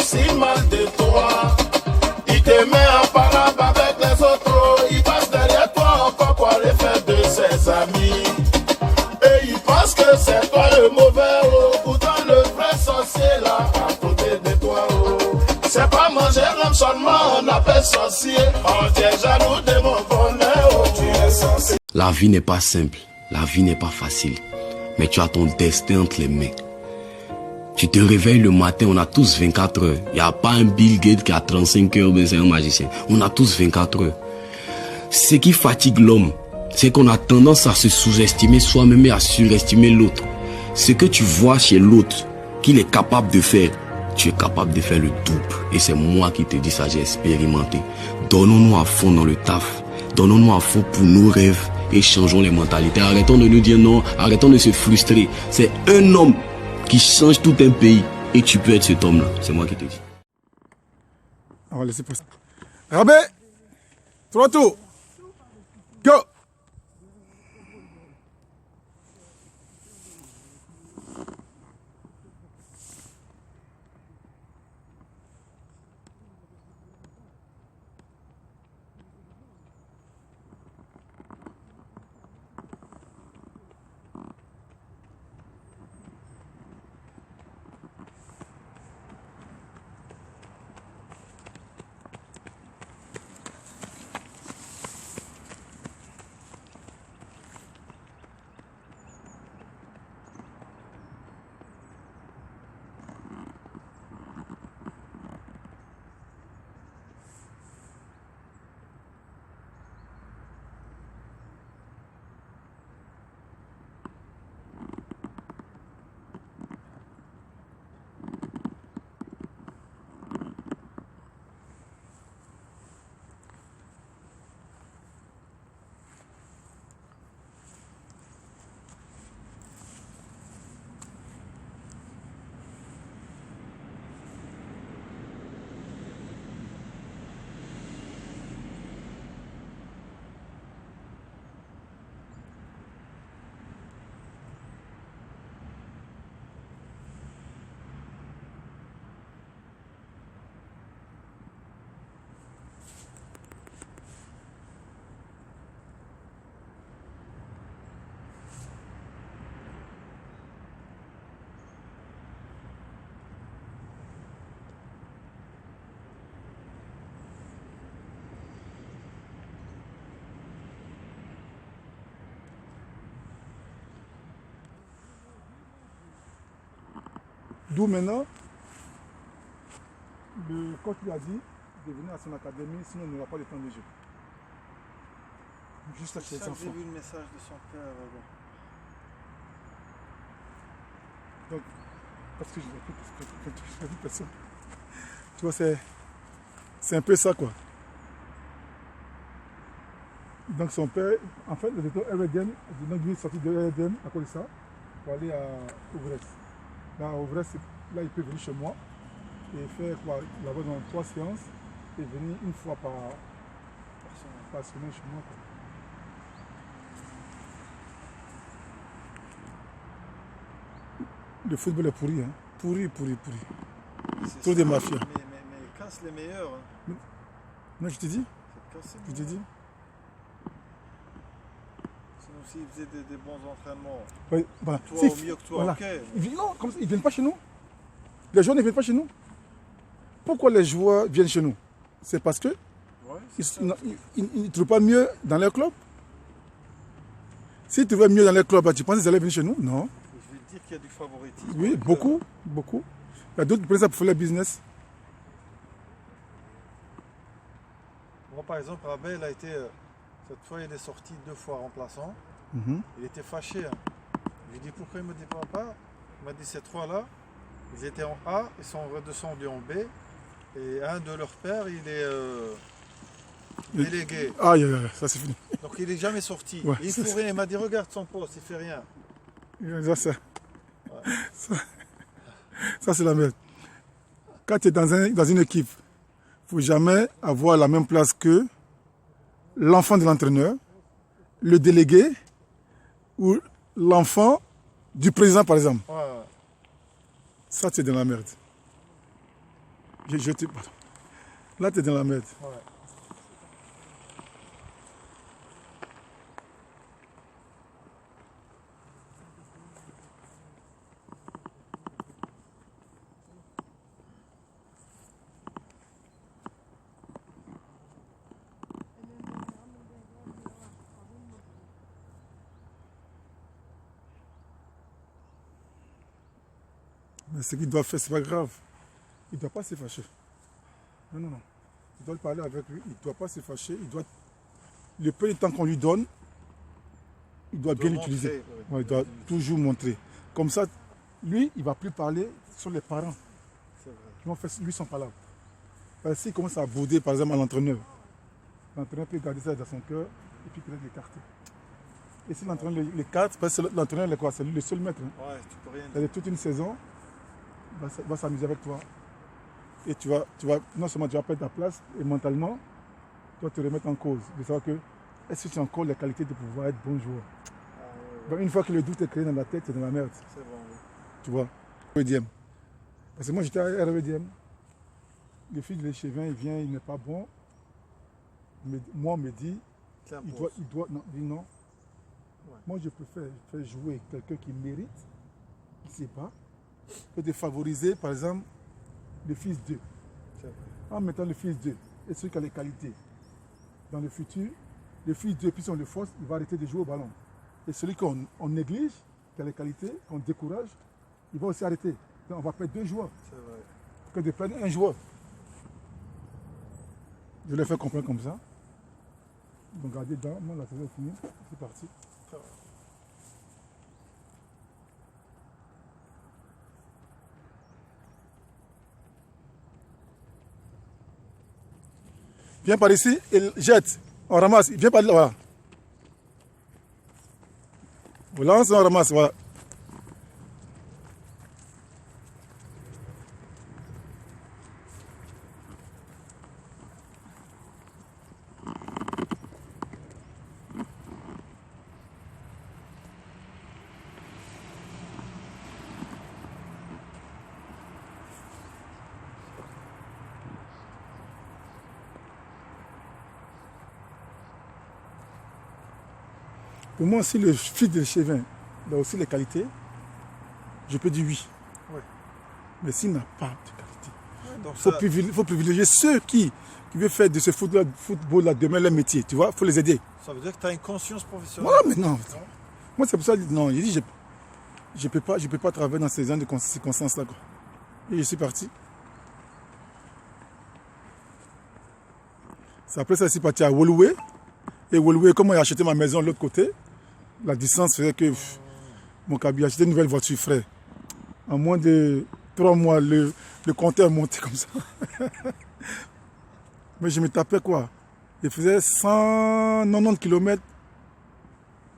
aussi mal de toi. Il te met en parade avec les autres. Il passe derrière toi encore pour aller faire de ses amis. Et il pense que c'est toi le mauvais. Oh. Pourtant le vrai sorcier là à côté de toi. Oh. C'est pas manger l'homme seulement on appelle sorcier. On tient jaloux de mon bonheur. Oh. Tu es sorcier. La vie n'est pas simple. La vie n'est pas facile. Mais tu as ton destin entre les mains. Tu te réveilles le matin, on a tous 24 heures. Il n'y a pas un Bill Gates qui a 35 heures, mais c'est un magicien. On a tous 24 heures. Ce qui fatigue l'homme, c'est qu'on a tendance à se sous-estimer soi-même et à surestimer l'autre. Ce que tu vois chez l'autre, qu'il est capable de faire, tu es capable de faire le double. Et c'est moi qui te dis ça, j'ai expérimenté. Donnons-nous à fond dans le taf. Donnons-nous à fond pour nos rêves et changeons les mentalités. Arrêtons de nous dire non, arrêtons de se frustrer. C'est un homme qui change tout un pays et tu peux être cet homme-là. C'est moi qui te dis. On va laisser passer. Rabé, 3 tours. Go. D'où maintenant, le coach lui a dit de venir à son académie, sinon il n'aura pas de temps de jeu. Juste à chez les enfants. J'ai vu le message de son père. Donc, parce que je l'ai vu personne. Tu vois, c'est un peu ça, quoi. Donc son père, en fait, il était au RDM, donc il est sorti de RDM à cause de ça, pour aller à Ouvresse. Là, à Ouvresse, là, il peut venir chez moi et faire quoi, là-bas dans 3 séances et venir une fois par semaine chez moi, quoi. Le football est pourri, hein. Pourri. Trop de mafias. Mais casse les meilleurs. Hein. Non, je te dis. Je te dis. Sinon, s'ils faisaient des bons entraînements, oui, voilà. toi au mieux que toi, voilà. ok. Non, comme ça, ils ne viennent pas chez nous. Les joueurs ne viennent pas chez nous. Pourquoi les joueurs viennent chez nous? C'est parce que ils ne trouvent pas mieux dans leur club. S'ils trouvaient mieux dans leur club, tu penses qu'ils allaient venir chez nous? Non. Je veux dire qu'il y a du favoritisme. Oui, beaucoup. Il y a d'autres qui prennent ça pour faire le business. Moi, par exemple, Rabel a été, cette fois, il est sorti 2 fois remplaçant. Il était fâché. Hein. Je lui ai dit pourquoi il ne me défend pas. Il m'a dit ces 3-là, ils étaient en A, ils sont redescendus en B. Et un de leurs pères, il est délégué. Ah, ça c'est fini. Donc il n'est jamais sorti. Ouais, il faut rien. Il m'a dit regarde son poste, il fait rien. Ça, ça c'est la merde. Quand tu es dans une équipe, il ne faut jamais avoir la même place que l'enfant de l'entraîneur, le délégué ou l'enfant du président, par exemple. Ouais. Ça, c'est de la merde. Pardon. Là, tu es dans la merde. Ouais. Mais ce qu'il doit faire, c'est pas grave. Il ne doit pas se fâcher. Non, non, non. Il doit parler avec lui, il ne doit pas se fâcher. Le peu de temps qu'on lui donne, il doit bien l'utiliser. Ouais, il doit toujours montrer. Comme ça, lui, il ne va plus parler sur les parents. C'est vrai. Qui vont faire lui son palabre. Parce que s'il commence à bauder, par exemple, à l'entraîneur peut garder ça dans son cœur et puis peut-être l'écarter. Et si l'entraîneur l'écarte, parce que l'entraîneur, c'est lui le seul maître. Hein. Ouais, tu peux rien dire. C'est-à-dire toute une saison, il va s'amuser avec toi. Et tu vas, non seulement tu vas perdre ta place, et mentalement, tu vas te remettre en cause. De savoir que, est-ce que tu as encore les qualités de pouvoir être bon joueur? Ah, Donc, une fois que le doute est créé dans la tête, c'est dans la merde. c'est bon, oui. Tu vois, RWDM. Parce que moi, j'étais à RWDM. Le fils de l'échevin, il vient, il n'est pas bon. Moi, on me dit, il doit, non, dit non. Ouais. Moi, je préfère faire jouer quelqu'un qui mérite, qui ne sait pas, que de favoriser, par exemple, le fils d'eux. C'est vrai. En mettant le fils d'eux et celui qui a les qualités. Dans le futur, le fils d'eux, puis si on le force, il va arrêter de jouer au ballon. Et celui qu'on néglige, qui a les qualités, qu'on décourage, il va aussi arrêter. Donc on va perdre 2 joueurs C'est vrai. que de perdre un joueur. Je l'ai fait comprendre comme ça. Donc regardez dedans, moi la saison est finie, c'est parti. Ça va. Viens par ici et jette. On ramasse. Viens par là. Voilà. On lance, on ramasse. Voilà. Pour moi, si le fils de l'échevin a aussi les qualités, je peux dire oui. Ouais. Mais s'il n'a pas de qualité, Ouais, donc il faut privilégier ceux qui veulent faire de ce football-là demain leur métier. Tu vois, il faut les aider. ça veut dire que tu as une conscience professionnelle. Voilà, mais non. Moi, c'est pour ça que non, j'ai dit, je ne peux pas travailler dans ces genre de circonstances-là. Et je suis parti. C'est après ça, je suis parti à Woluwe. Et Woluwe, comme j'ai acheté ma maison de l'autre côté, la distance faisait que mon cabine a acheté une nouvelle voiture, frère. En moins de 3 mois, le compteur est monté comme ça. Mais je me tapais quoi? Je faisais 190 km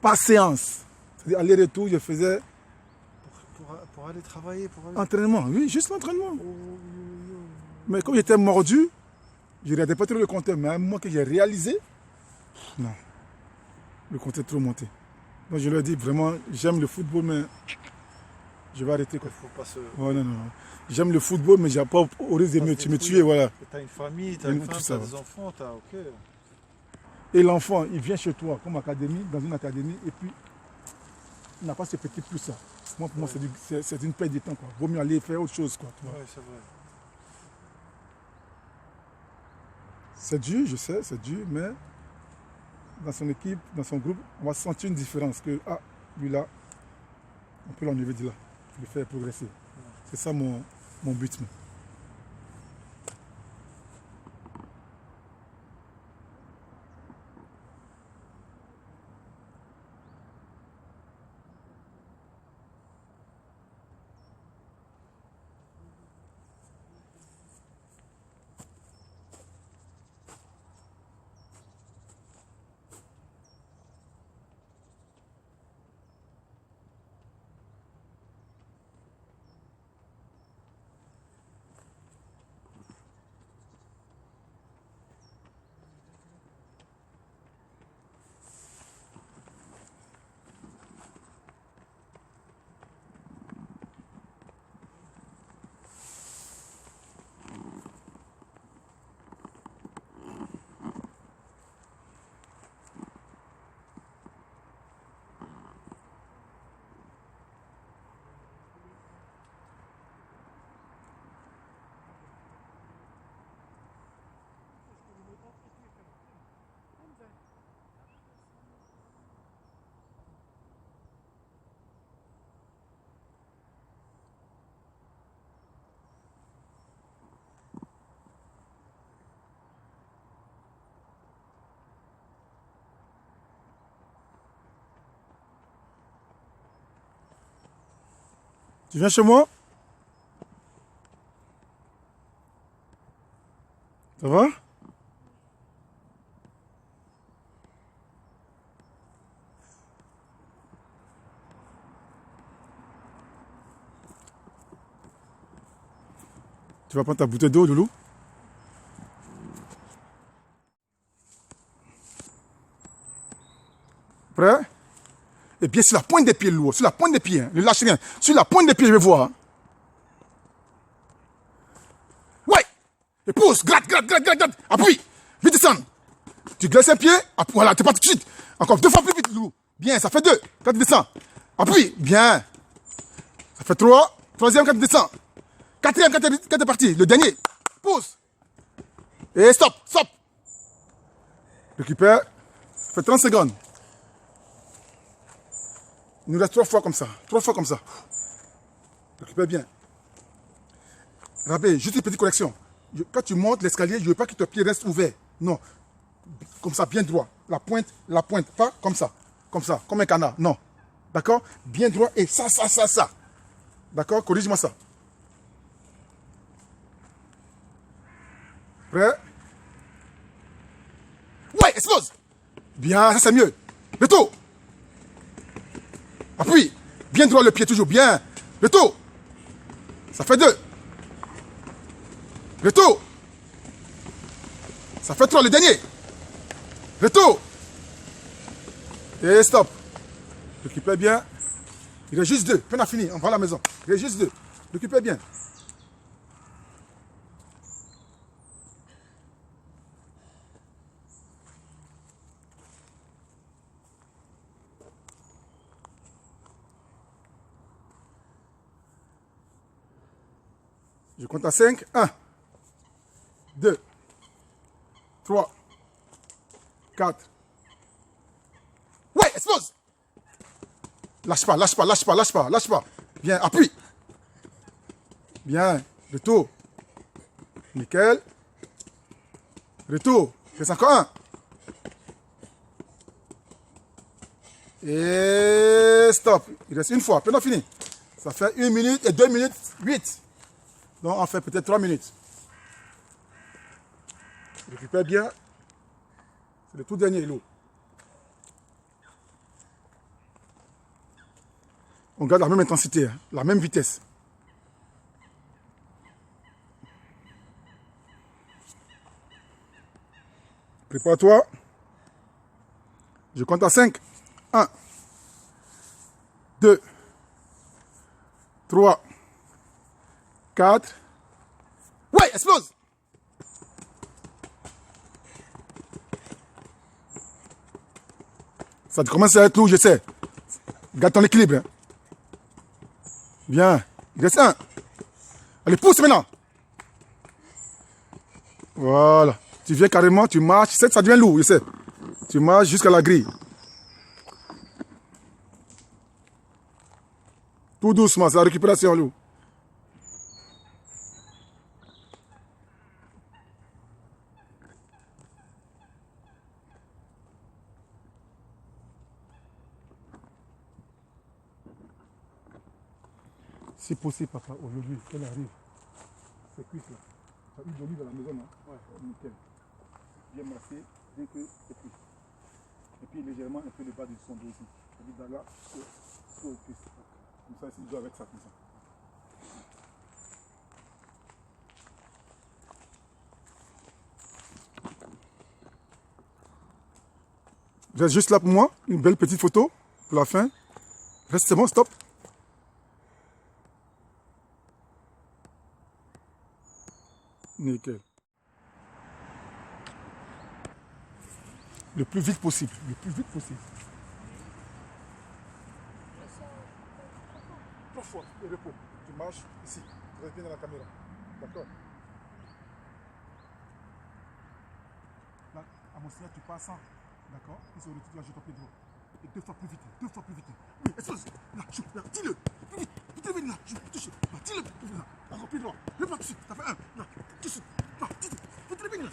par séance. C'est-à-dire aller-retour, je faisais Pour aller travailler, pour aller... entraînement. Oui, juste l'entraînement. Oh. Mais comme j'étais mordu, je ne regardais pas trop le compteur. Mais à un moment que j'ai réalisé, non, le compteur est trop monté. Donc je leur dis vraiment, j'aime le football, mais je vais arrêter. Il faut pas se... Ouais, non, non, non. J'aime le football, mais j'ai pas au risque de me tuer. Voilà. Tu as une famille, tu as une femme, tout tu as ça, des enfants, tu as... Ok. Et l'enfant, il vient chez toi comme académie, dans une académie, et puis il n'a pas ce petit plus-là. Moi, pour moi, c'est une perte de temps. Il vaut mieux aller faire autre chose. Oui, c'est vrai. C'est dur, je sais, c'est dur, mais dans son équipe, dans son groupe, on va sentir une différence que, ah, lui là, on peut l'enlever de là, le faire progresser. C'est ça mon but. Tu viens chez moi? Ça va? Tu vas prendre ta bouteille d'eau, Loulou? Prêt? Et bien sur la pointe des pieds, Loulou. Sur la pointe des pieds. Hein. Ne lâche rien. Sur la pointe des pieds, je vais voir. Hein. Ouais! Et pousse, gratte. Appuie. Vite descendre. Tu glaces un pied. Voilà, t'es parti tout de suite. Encore 2 fois plus vite, Loulou. Bien, ça fait 2. Quand tu descends. Appuie. Bien. Ça fait 3. Troisième quand tu descends. Quatrième quand tu es parti. Le dernier. Pousse. Et stop. Récupère. Ça fait 30 secondes. Il nous reste 3 fois comme ça. 3 fois comme ça. Récupère bien. Rappelez, juste une petite correction. Quand tu montes l'escalier, je ne veux pas que ton pied reste ouvert. Non. Comme ça, bien droit. La pointe. Pas comme ça. Comme ça, comme un canard. Non. D'accord? Bien droit et ça. D'accord? Corrige-moi ça. Prêt? Ouais, explose! Bien, ça c'est mieux. Retour. Appuie. Bien droit le pied, toujours bien. Retour. Ça fait 2. Retour. Ça fait 3, le dernier. Retour. Et stop. Récupère bien. Il reste juste 2. On a fini, on va à la maison. Il reste juste 2. Récupère bien. Je compte à 5. 1, 2, 3, 4. Ouais, explose. Lâche pas. Bien, appuie. Bien, retour. Nickel. Retour. Il reste encore 1. Et stop. Il reste une fois. Puis on a fini. Ça fait 1 minute et 2 minutes 8. Donc on fait peut-être 3 minutes. Récupère bien. C'est le tout dernier lot. On garde la même intensité, hein, la même vitesse. Prépare-toi. Je compte à 5. 1, 2, 3, 4. Ouais, explose. Ça commence à être lourd, je sais. Garde ton équilibre. Hein. Bien. Il reste 1. Allez, pousse maintenant. Voilà. Tu viens carrément, tu marches. Tu sais que ça devient lourd, je sais. Tu marches jusqu'à la grille. Tout doucement, c'est la récupération, lourd. Si possible, papa, aujourd'hui, qu'elle arrive. C'est cuit là. Tu as eu de l'huile à la maison, non? Ouais. Nickel. Bien massé, bien que c'est cuit. Et puis légèrement un peu le bas du son dos aussi. C'est-à-dire là, sur le cuisse. Comme ça, il doit avec ça, comme ça. Reste juste là pour moi, une belle petite photo pour la fin. Reste, c'est bon, stop. Nickel. Le plus vite possible. Le plus vite possible. 3 fois et repos. Tu marches ici. Tu reviens dans la caméra. D'accord? Là, à mon signal, tu passes ça. D'accord? Puis sur le titre, là, je t'en pied droit. Et 2 fois plus vite. 2 fois plus vite. Oui, explose. Là, chou, là, tire-le. Plus vite. Vite, vite, là. Chou, touche. Là, tire-le. Là, encore pied droit. Repars tout de suite. Ça fait 1. Là, tout de suite. Là, tire-le. Vite, vite, là.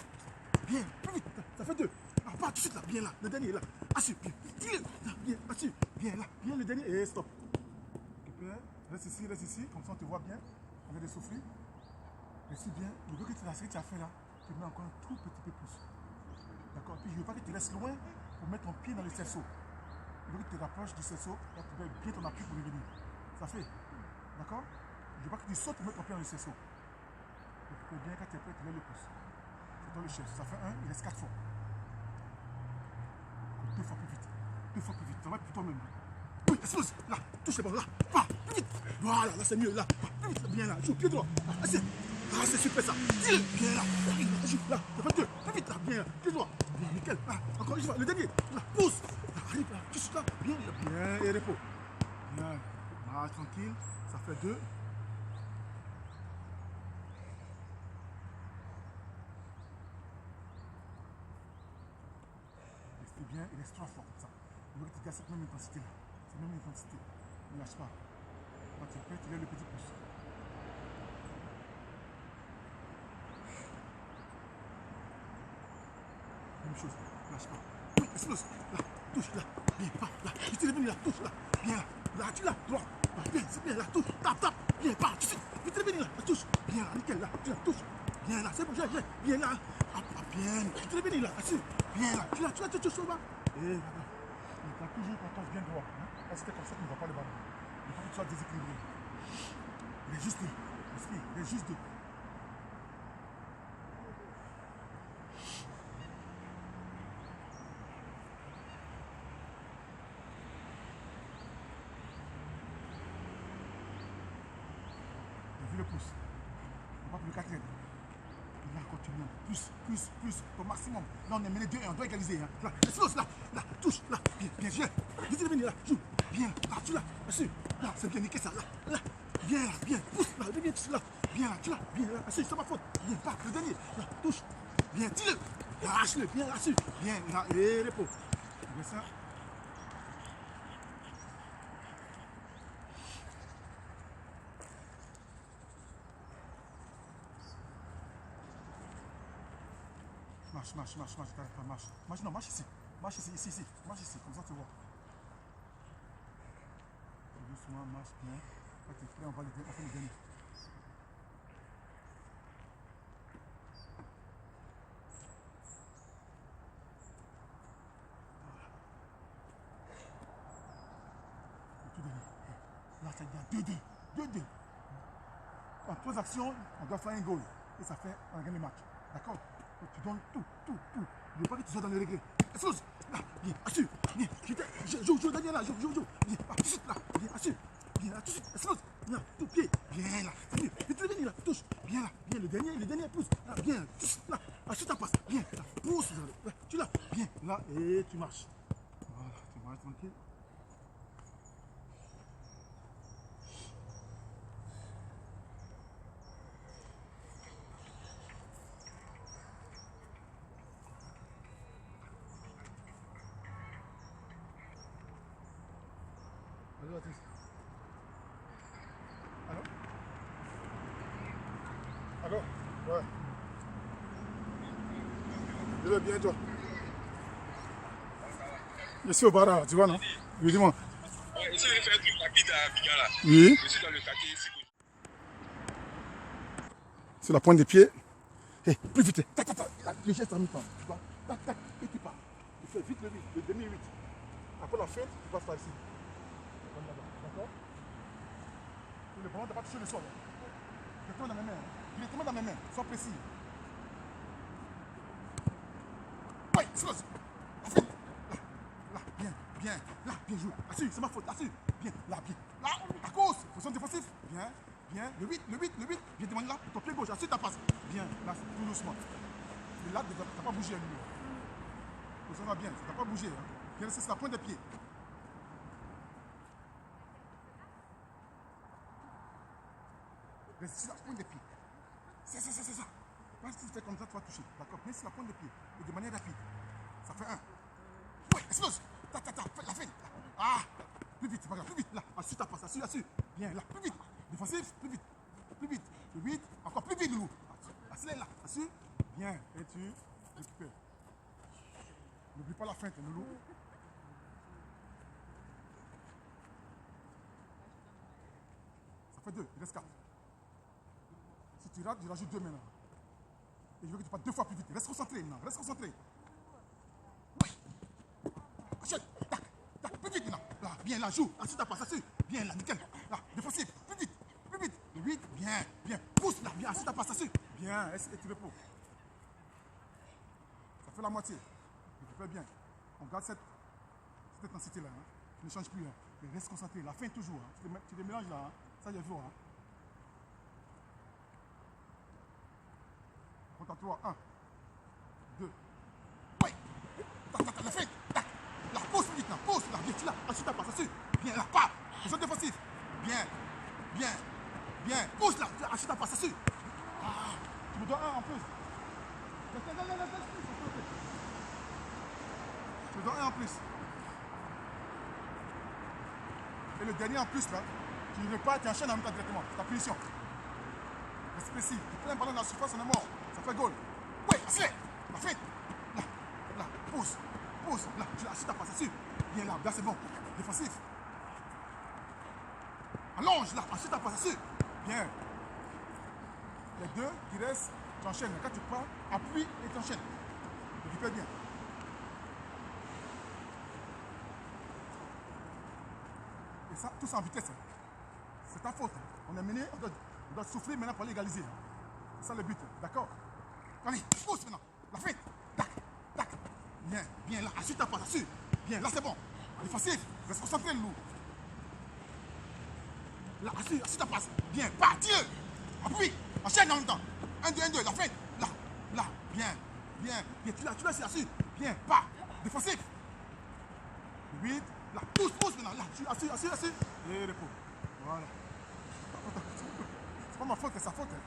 Bien, plus vite. Ça fait 2. Là, repars tout de suite, là. Bien, là. Le dernier, là. Assure. Bien. Tire-le. Là, bien. Assure. Bien, là. Bien, le dernier. Et stop. Récupère. Reste ici, comme ça on te voit bien. On vient de souffler. Respire bien. Le bruit que tu as fait là, tu mets encore un tout petit peu plus. D'accord. Puis je ne veux pas que tu restes loin pour mettre ton pied dans le cerceau. Je veux que tu te rapproches du cerceau, là tu mets bien ton appui pour revenir. Ça fait. D'accord. Je veux pas que tu sautes pour mettre ton pied dans le cerceau. Tu peux bien, quand tu es prêt, tu lèves le pouce. C'est toi le chef. Ça fait 1, il reste 4 fois. 2 fois plus vite. 2 fois plus vite. Ça va être pour toi-même. Oui, explose. Là, touche les ballons. Là, pas, plus vite. Voilà, là c'est mieux. Là, plus vite. Bien là. Joue, pied droit. Ah, c'est super ça. Tire. Bien là. Joue, là. Ça fait 2. Plus vite là. Bien là. Pied droit. Bien, nickel. Là, encore une fois. Le dernier. Là, pousse. Là, arrive là. Touche là. Bien, bien. Et repos. Bien. Là, tranquille. Ça fait 2. Restez bien. Il reste 3 fois comme ça. Il faut que tu gardes cette même intensité là. Cette même intensité. Ne lâche pas. Quand tu es prêt, tu lèves le petit pouce. Même chose. Lâche pas. Oui, explose. Là, touche là. Bien, pas. Là. Tu t'es revenu là. Touche là. Bien là. Là, tu là. Droit. Bien, c'est bien là. Touche. Tape, tape. Bien, pas. Tu t'es revenu là. Touche. Bien là. Nickel là. Tu là. Touche. Bien là. C'est bon. Bien là. Ah, bien. Tu t'es revenu là. Assure. Bien là. Tu là. Tu touches au bas. Et là. Il faut toujours qu'on tombe bien droit. Parce que c'est comme ça qu'il ne va pas le ballon. Il faut que tu sois déséquilibré. Il est juste deux. Respire. Il est juste deux. J'ai vu le pouce. On va pour le quatrième. Et là, continue. Plus. Au maximum. Là, on est mené 2-1. On doit égaliser. Hein. Là, explose. Là, touche. Là, bien, viens. Vite, venir là. Joue. Bien. Là, tu là. Assure. Là, c'est bien niqué ça. Là. Bien là, bien. Pousse. Là, bien, touche là. Bien là, tu là. Bien là. Assure, c'est ma faute. Bien, pas. Le dernier. Là, touche. Bien, tire-le. Lâche-le. Bien, assure. Bien, là. Et repos. Bien ça. Marche, t'arrêtes pas, marche. Marche ici. Marche ici. Marche ici, comme ça tu vois. Doucement, marche bien. Quand tu es prêt, on fait le dernier. Le tout dernier. Là, ça devient 2-2. En 3 actions, on doit faire un goal. Et ça fait un gain de match. D'accord? Tu donnes tout. Je ne veux pas que tu sois dans les regrets. Explose. Là, bien, assure. Bien, joue, Daniel, là, joue. Bien, tout de suite, là. Bien, assure. Bien, là, tout de suite, explose. Là, tout pied. Bien, là. C'est mieux. Vite, venir, là. Touche. Bien, là. Bien, le dernier pousse. Là, bien, là. Assure ta passe. Bien, là. Pousse. Là, tu l'as. Bien, là. Et tu marches. Voilà, tu marches tranquille. Allô, Baptiste. Allô? Ouais. Je vais bien, toi. Je suis au bar, tu vois, non? Oui, dis-moi. Ouais, ici, je vais faire un truc rapide à Abidjan, là. Oui. Je suis dans le quartier ici. Sur la pointe des pieds. Hey, plus vite. Tac. Le geste en mi-temps. Tu vois? Tac. Et tu pars. Tu fais vite le demi-8. Après la feinte, tu passes par ici. Comme là-bas. D'accord? Et le ballon ne doit pas toucher le sol. Directement dans mes mains. Sois précis. Ouais, explose. La feinte. Là, bien. Là, bien joué. Assure, c'est ma faute. Assure. Bien, là, bien. Là, à cause. Position défensive. Bien. Le 8. Bien devant là. Ton pied gauche. Assure ta passe. Bien. Là, tout doucement. Et là, tu n'as pas bougé à lui. Ça va bien. Tu n'as pas bougé. Hein. Bien rester sur la pointe des pieds. Reste sur la pointe des pieds. C'est ça. Quand tu fais comme ça, tu vas toucher. D'accord? Bien sur la pointe des pieds. Et de manière rapide. Ça fait 1. Ouais, explose. Fais la fin. Ah, plus vite, c'est pas grave. Plus vite. Là, assure ta passe. Assure. Bien, là, plus vite. Défensif, plus vite. Le 8. Encore plus vite, Loulou. Accélère là. Assure. Bien. Et tu récupères. N'oublie pas la feinte, Loulou. fait 2, il reste 4. Si tu rates, je rajoute 2 maintenant. Et je veux que tu fasses 2 fois plus vite. Reste concentré maintenant, reste concentré. Oui. Enchaîne, tac, tac, plus vite maintenant. Là, bien, là, joue. Ensuite, tu passes dessus. Bien, là, nickel. Là, défensif, plus vite, plus vite. 8, bien, bien. Pousse là, bien, ensuite, tu passes dessus. Bien, et tu repos. Ça fait la moitié. Tu fais bien. On garde cette intensité-là. Hein. Tu ne changes plus. Hein. Mais reste concentré. La fin toujours. Hein. Tu les mélanges là. Hein. Ça, j'ai vu. Hein. Compte à 3. 1, 2. Oui. Tac, la fin. Tac. La pause vite là. Pause là. Viens, tu là. Ensuite, tu passes dessus. Bien, là. Pas. Position défensive. Bien. Bien. Bien. Pousse là. Ensuite, tu passes dessus. Ah. Tu me dois 1 en plus. Je donne 1 en plus. Et le dernier en plus là, tu ne veux pas, tu enchaînes en même temps directement. C'est ta punition. Reste précis. Tu prends un ballon dans la surface, on est mort. Ça fait goal. Oui, accélère. La fin. Là, là, pousse. Pousse. Là, tu as passé dessus. Bien là, là c'est bon. Défensif. Allonge là, ensuite tu passes dessus. Bien. Les 2 qui restent, tu enchaînes. Quand tu pars, appuie et tu enchaînes. Tu fais bien. Et ça, tout ça en vitesse. C'est ta faute. On est mené, on doit souffler maintenant pour l'égaliser. C'est ça le but. D'accord? Allez, pousse maintenant. La fin. Tac, tac. Bien, bien là. Ensuite, tu passes dessus. Bien, là c'est bon. Défensif. Reste concentré le loup. Là, ensuite, tu passes. Bien, pas, tire. Appuie. Enchaîne en même temps. 1, 2, 1, 2. La fin. Là, là. Bien, bien. Bien, tu l'as, c'est là-dessus. Bien, pas. Défensif. 8. Là, pousse maintenant. Là, assis. Et repos. Voilà. C'est pas ma faute, c'est sa faute. Hein.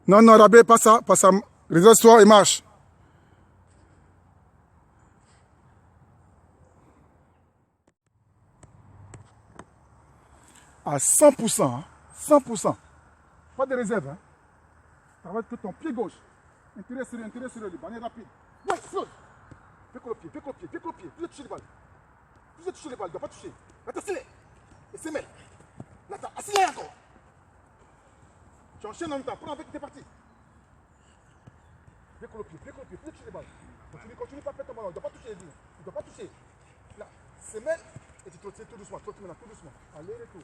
Non, Rabé, pas ça. Réserve-toi et marche. À 100%, hein. 100%. Pas de réserve. Hein. Travaille que ton pied gauche. Intérieur sur le bannière rapide. Ouais, slow. Fais que le pied. Plus de toucher les balles. Tu ne dois pas toucher. Là, t'accélères. Et c'est mêle. Là, accélère encore. Tu enchaînes en même temps. Prends avec tes parties. Fais que le pied. Plus de toucher les balles. Continue pas à faire ton ballon. Tu ne dois pas toucher les lignes. Tu ne dois pas toucher. Là, c'est mêle. Et tu trottes tout doucement. Tout doucement. Allez, retour.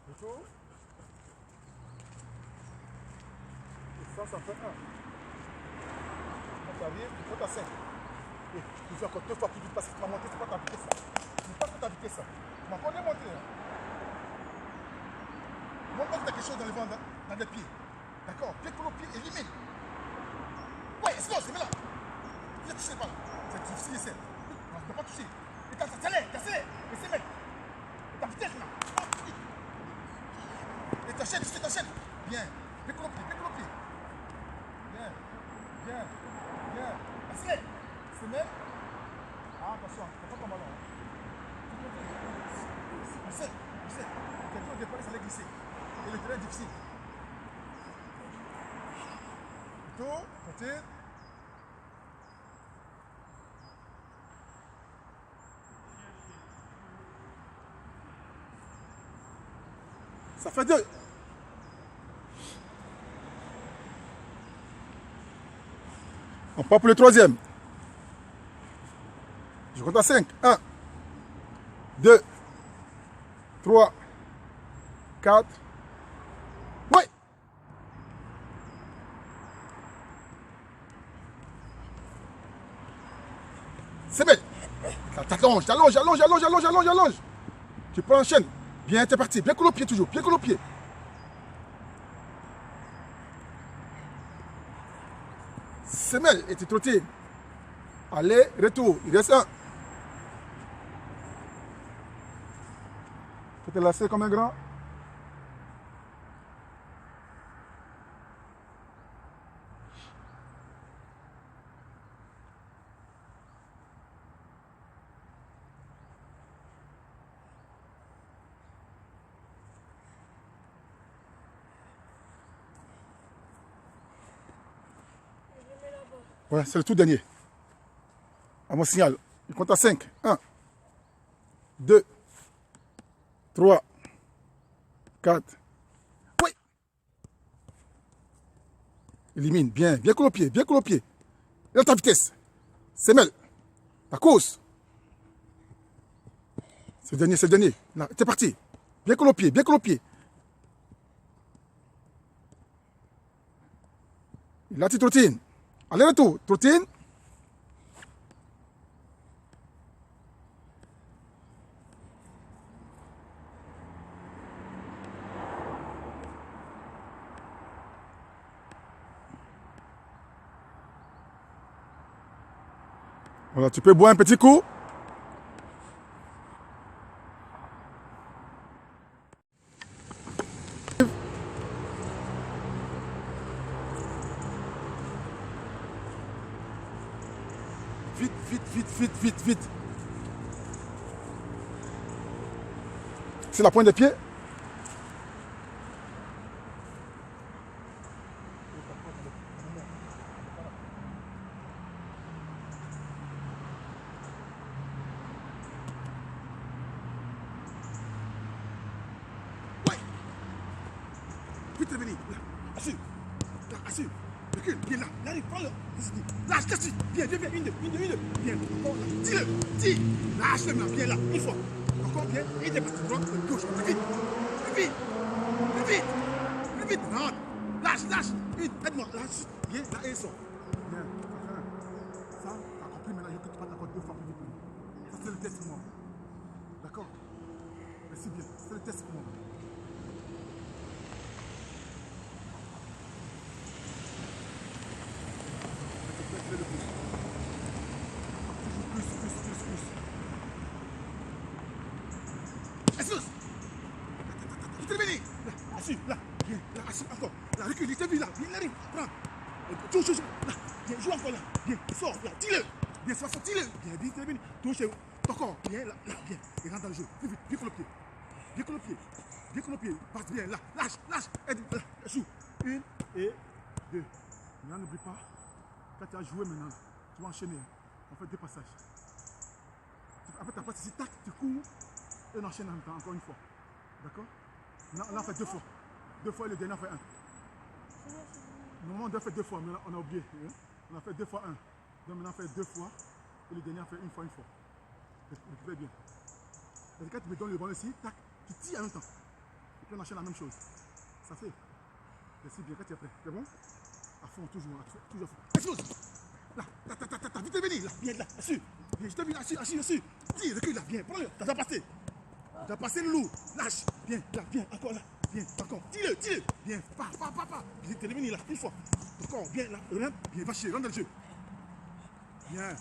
Retour. Et ça fait 1. Quand tu arrives, tu comptes à 5. Et tu fais encore 2 fois plus vite parce que tu vas monter, c'est pas ta vitesse ça. C'est pas ta vitesse ça. Tu m'as connais monter. Hein. Montre que tu as quelque chose dans les vents, dans les pieds. D'accord? Pied pour le pied, élimine. Ouais, c'est là. Tu as touché les balles. C'est difficile ici. Non, tu ne peux pas toucher. Et t'accélères. Et c'est mec. Et ta vitesse là. Et t'enchaînes. Bien. Pied pour le pied. Bien. Accélère. C'est mec. Ah, attention, tu ne pas ton ballon. On sait. Quelqu'un au départ, ça allait glisser. Et le terrain est difficile. Plutôt, peut-être. Ça fait 2. On part pour le 3e. Je compte à 5. 1, 2, 3, 4. Oui. C'est belle. T'allonges. Tu prends en chaîne. Bien, t'es parti. Bien que le pied toujours. Semelle et tu trottines. Allez, retour. Il reste 1. Faut te lasser comme un grand. Ouais, c'est le tout dernier. À mon signal. Il compte à 5. 1, 2, 3, 4. Oui. Élimine. Bien. Bien colle au pied. Bien colle au pied. Et là, ta vitesse. Semelle. Ta course. C'est le dernier, c'est le dernier. Là, c'est parti. Bien colle au pied. Bien colle au pied. Là, tu trottines. Allez, retour. Trottine. Voilà, tu peux boire un petit coup. Vite, vite, vite, vite, vite, vite. C'est la pointe des pieds. Vite revenir. Là, assure. Là, assure. Recule. Viens là. Là, prends-le. Lâche, casse. Viens, viens, viens. Une, deux. Viens. Encore là. Tire-le. Tire. Lâche-le maintenant. Viens là. Une fois. Encore, viens. Et des parties droite, gauche. Plus vite. Plus vite. Plus vite. Plus vite. Rentre. Lâche, lâche. Une. Aide-moi. Lâche. Viens. Là, et sort. Viens. Ça, t'as compris maintenant. Je ne peux pas t'accorder 2 fois plus vite. Ça, c'est le test pour moi. D'accord? Merci bien. C'est le test pour moi. Assure, là, viens, là, assure, encore, là, recule, il t'a vu là, viens, là, prends, touche, là, viens, joue encore là, viens, sors, là, tire-le, viens, sortis-le, viens, viens, touche, encore, viens, là, viens, et rentre dans le jeu, plus vite, viens, colle le pied, passe bien, là, lâche, aide, là, joue, 1 et 2, maintenant, n'oublie pas, quand tu as joué maintenant, tu vas enchaîner, on fait 2 passages, après ta passe ici, tac, tu cours, et on enchaîne en même temps, encore une fois, d'accord? Là, on fait 2 fois. 2 fois et le dernier, on fait 1. Normalement, on doit faire 2 fois, mais là, on a oublié. On a fait 2 fois 1. Donc maintenant, on fait 2 fois et le dernier, on fait 1 fois, 1 fois. Récupère bien. Et quand tu me donnes le ballon ici, tac, tu tires en même temps. Et puis on enchaîne la même chose. Ça fait. Merci bien, quand tu es prêt. C'est bon? À fond, toujours à fond. Explose! Là, vite venir, là, viens là, assure. Viens, je te viens, assure. Tire, recule là, viens, prends-le, t'as déjà passé. Tu as passé le loup, lâche, viens, là, viens, encore là, viens, encore, tire-le, viens, pas, viens, t'es revenu là, une fois, encore, viens là, viens, va chier, rentre dans le jeu, viens,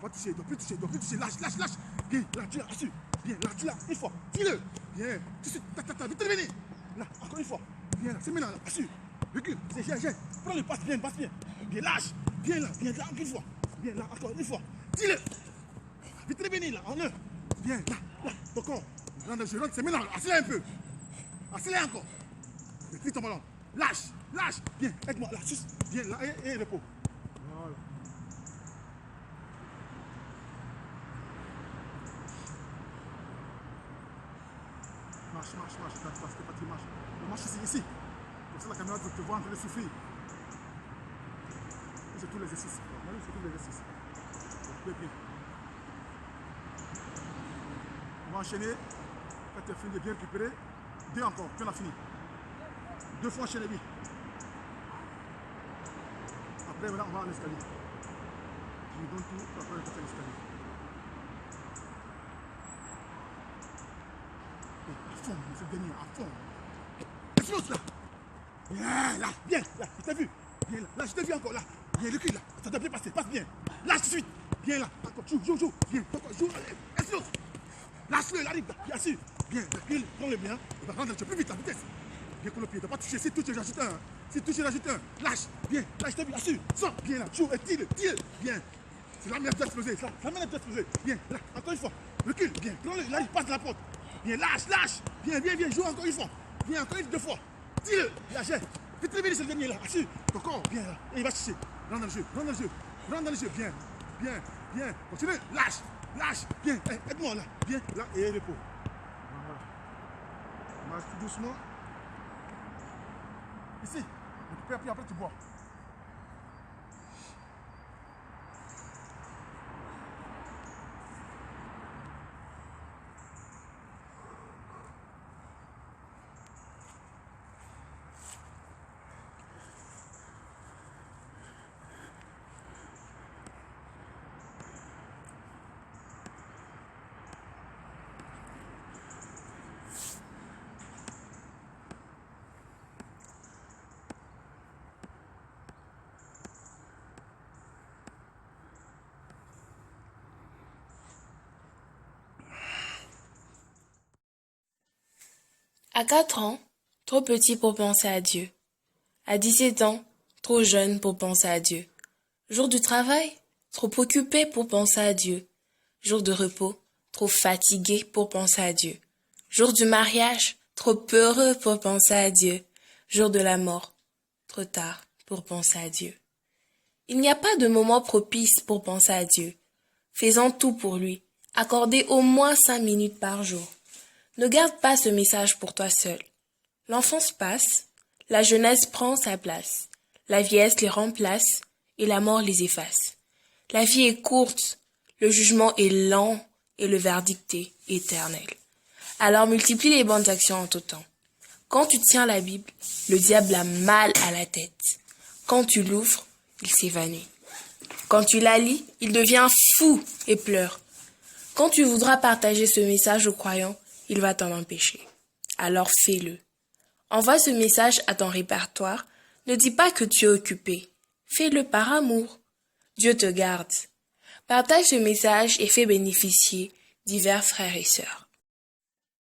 pas toucher, dois plus toucher, lâche, viens, là, tu l'as, assure, viens, là, tu l'as, une fois, tire-le, viens, tout de suite, vite te revenir, là, encore une fois, viens là, c'est maintenant, là, assure, recule, j'ai, prends le passe bien, viens, lâche, viens là, encore une fois, viens là, encore une fois, tire-le, vite te revenir là, en 1, viens, là, encore. Rentre dans le jeu, c'est maintenant, accélère un peu. Accélère encore. Pris ton ballon. Lâche, viens, aide-moi, là, viens là, et repos. Voilà. Marche, parce que tu marches. Marche ici. Comme ça, la caméra te voit en train de souffrir. C'est tout l'exercice. Bien. On va enchaîner. Quand tu as fini de bien récupérer, 2 encore, puis on a fini. 2 fois enchaîner, oui. Après, maintenant, on va à l'escalier. Je lui donne tout, après on va passer à l'escalier. À fond, c'est le dernier, à fond. Explose là. Là, viens, là, je t'ai vu. Viens là, je t'ai vu encore là. Viens, recule là, ça doit bien passer, passe bien. Lâche tout de suite. Viens là, encore, joue. Viens, encore, joue, allez, explose. Lâche-le, il arrive, bien sûr. Viens, recule, prends-le bien. Il va rendre plus vite la vitesse. Viens qu'on le pied, tu n'as pas touché. Si tu touches, j'ajoute un. Si tu touches, j'ajoute un. Lâche, viens, lâche ta vie, assure. Sors, viens là, joue, tire, viens. C'est la manière d'exploser, ça. C'est la manière d'exploser. Viens, là, encore une fois. Recule, viens, prends-le, là, il passe de la porte. Viens, lâche. Viens, joue encore une fois. Viens, encore 2 fois. Tire, lâche. Vite réveiller ce dernier là, assure. Ton corps, viens là. Et il va chercher. Rentre dans le jeu. Rentre dans le jeu, viens. Viens. Continue, lâche. Viens, aide-moi là. Viens, là, et repos. Voilà. Marche tout doucement. Ici, récupère, puis après tu bois. À 4 ans, trop petit pour penser à Dieu. À 17 ans, trop jeune pour penser à Dieu. Jour du travail, trop occupé pour penser à Dieu. Jour de repos, trop fatigué pour penser à Dieu. Jour du mariage, trop heureux pour penser à Dieu. Jour de la mort, trop tard pour penser à Dieu. Il n'y a pas de moment propice pour penser à Dieu. Faisons tout pour lui. Accordez au moins 5 minutes par jour. Ne garde pas ce message pour toi seul. L'enfance passe, la jeunesse prend sa place, la vieillesse les remplace et la mort les efface. La vie est courte, le jugement est lent et le verdict est éternel. Alors multiplie les bonnes actions en tout temps. Quand tu tiens la Bible, le diable a mal à la tête. Quand tu l'ouvres, il s'évanouit. Quand tu la lis, il devient fou et pleure. Quand tu voudras partager ce message aux croyants, il va t'en empêcher. Alors fais-le. Envoie ce message à ton répertoire. Ne dis pas que tu es occupé. Fais-le par amour. Dieu te garde. Partage ce message et fais bénéficier divers frères et sœurs.